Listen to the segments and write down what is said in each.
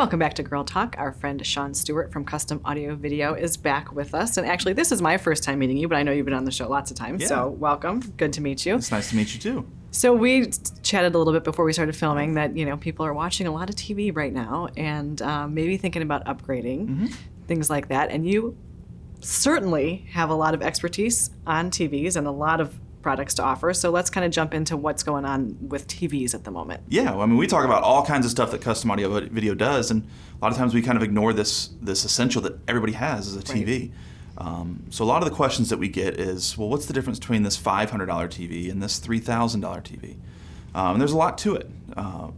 Welcome back to Girl Talk. Our friend Sean Stewart from Custom Audio Video is back with us. And actually, this is my first time meeting you, but I know you've been on the show lots of times. Yeah. So welcome. Good to meet you. It's nice to meet you too. So we chatted a little bit before we started filming that, people are watching a lot of TV right now and maybe thinking about upgrading, things like that. And you certainly have a lot of expertise on TVs and a lot of products to offer. So let's kind of jump into what's going on with TVs at the moment. Yeah, well, I mean, we talk about all kinds of stuff that custom audio video does, and a lot of times we kind of ignore this essential that everybody has as a TV. Right. So a lot of the questions that we get is, well, what's the difference between this $500 TV and this $3,000 TV? And there's a lot to it.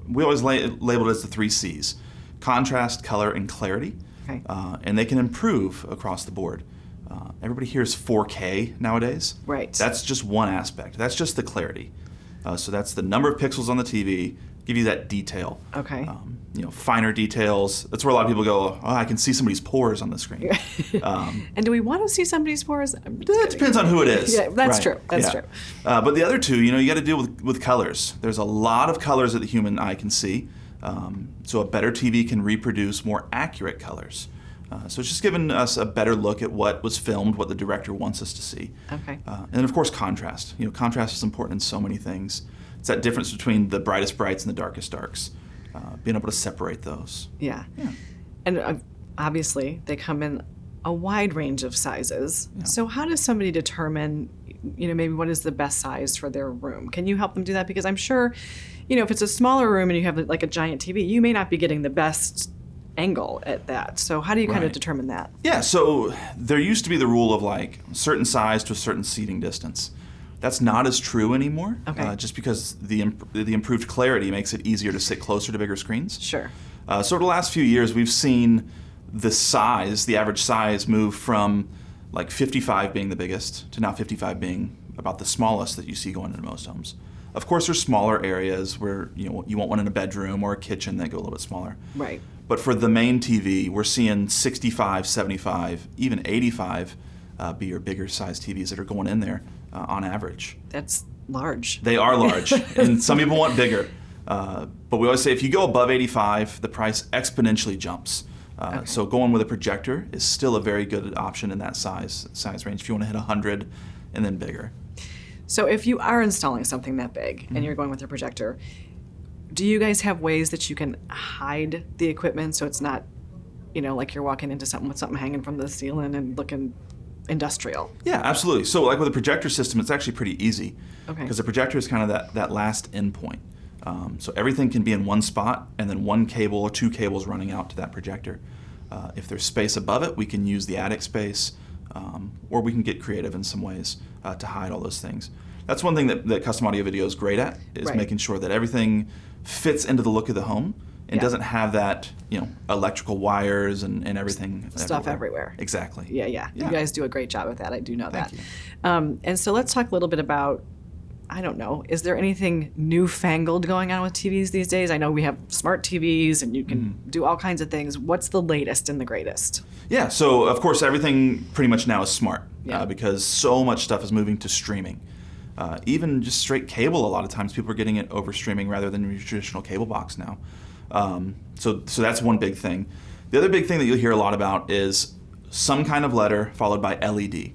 We always label it as the 3 C's: contrast, color, and clarity. Okay. And they can improve across the board. Everybody hears 4K nowadays. Right. That's just one aspect. That's just the clarity. So that's the number of pixels on the TV, give you that detail. Okay. Finer details. That's where a lot of people go, oh, I can see somebody's pores on the screen. And do we want to see somebody's pores? That depends on who it is. Yeah, that's true. That's true. But the other two, you got to deal with colors. There's a lot of colors that the human eye can see. So a better TV can reproduce more accurate colors. So it's just giving us a better look at what was filmed, what the director wants us to see. Okay. And of course, contrast. Contrast is important in so many things. It's that difference between the brightest brights and the darkest darks. Being able to separate those. Yeah. And obviously, they come in a wide range of sizes. Yeah. So how does somebody determine, maybe what is the best size for their room? Can you help them do that? Because I'm sure, if it's a smaller room and you have like a giant TV, you may not be getting the best angle at that. So how do you kind of determine that? Yeah, so there used to be the rule of like certain size to a certain seating distance. That's not as true anymore. Okay. Just because the improved clarity makes it easier to sit closer to bigger screens. Sure. So over the last few years, we've seen the average size move from like 55 being the biggest to now 55 being about the smallest that you see going into most homes. Of course, there's smaller areas where you want one in a bedroom or a kitchen that go a little bit smaller. Right. But for the main TV, we're seeing 65, 75, even 85 be your bigger size TVs that are going in there on average. That's large. They are large, and some people want bigger. But we always say if you go above 85, the price exponentially jumps. Okay. So going with a projector is still a very good option in that size range if you want to hit 100 and then bigger. So if you are installing something that big and you're going with a projector, do you guys have ways that you can hide the equipment so it's not, like you're walking into something with something hanging from the ceiling and looking industrial? Yeah, absolutely. So like with a projector system, it's actually pretty easy. Okay. Because the projector is kind of that last endpoint. So everything can be in one spot and then one cable or 2 cables running out to that projector. If there's space above it, we can use the attic space, or we can get creative in some ways to hide all those things. That's one thing that Custom Audio Video is great at, is making sure that everything fits into the look of the home and doesn't have that, electrical wires and everything. Stuff everywhere. Exactly. Yeah. You guys do a great job with that. I do know Thank that. you. And so let's talk a little bit about, I don't know, is there anything newfangled going on with TVs these days? I know we have smart TVs and you can do all kinds of things. What's the latest and the greatest? Yeah, so of course everything pretty much now is smart because so much stuff is moving to streaming. Even just straight cable, a lot of times people are getting it over streaming rather than your traditional cable box now. So that's one big thing. The other big thing that you'll hear a lot about is some kind of letter followed by LED.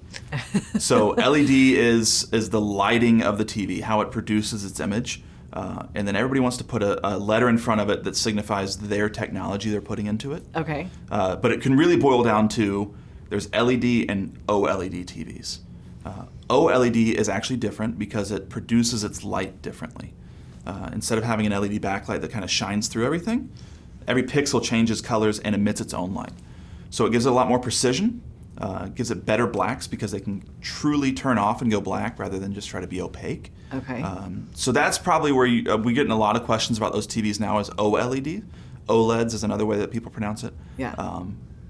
So LED is the lighting of the TV, how it produces its image. And then everybody wants to put a letter in front of it that signifies their technology they're putting into it. Okay. But it can really boil down to there's LED and OLED TVs. OLED is actually different because it produces its light differently. Instead of having an LED backlight that kind of shines through everything, every pixel changes colors and emits its own light. So it gives it a lot more precision, gives it better blacks because they can truly turn off and go black rather than just try to be opaque. Okay. So that's probably where we get in a lot of questions about those TVs now is OLED. OLEDs is another way that people pronounce it. Yeah.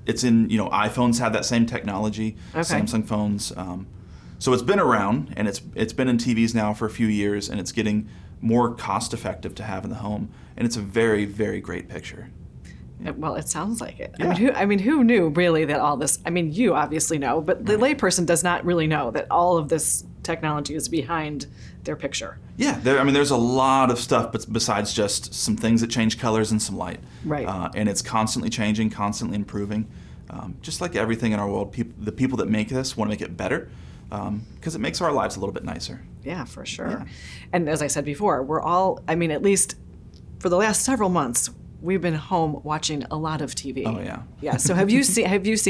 It's in, iPhones have that same technology, Samsung phones. So it's been around, and it's been in TVs now for a few years, and it's getting more cost effective to have in the home, and it's a very, very great picture. Well, it sounds like it. Yeah. Who knew really that all this? You obviously know, but the layperson does not really know that all of this technology is behind their picture. Yeah, there's a lot of stuff besides just some things that change colors and some light. Right. And it's constantly changing, constantly improving. Just like everything in our world, the people that make this want to make it better because it makes our lives a little bit nicer. Yeah, for sure. Yeah. And as I said before, we're all, at least for the last several months, we've been home watching a lot of TV. Oh yeah. Yeah. So have you seen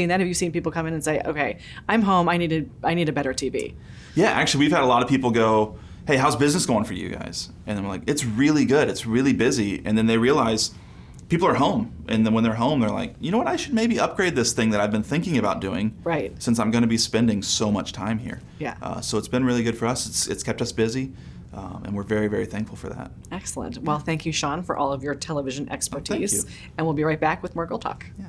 that? Have you seen people come in and say, "Okay, I'm home. I need a better TV"? Yeah, actually, we've had a lot of people go, "Hey, how's business going for you guys?" And then we're like, "It's really good. It's really busy." And then they realize people are home, and then when they're home, they're like, "You know what? I should maybe upgrade this thing that I've been thinking about doing, right? Since I'm going to be spending so much time here." Yeah. So it's been really good for us. It's kept us busy. And we're very, very thankful for that. Excellent. Well, thank you, Sean, for all of your television expertise. Thank you. And we'll be right back with more Girl Talk. Yeah.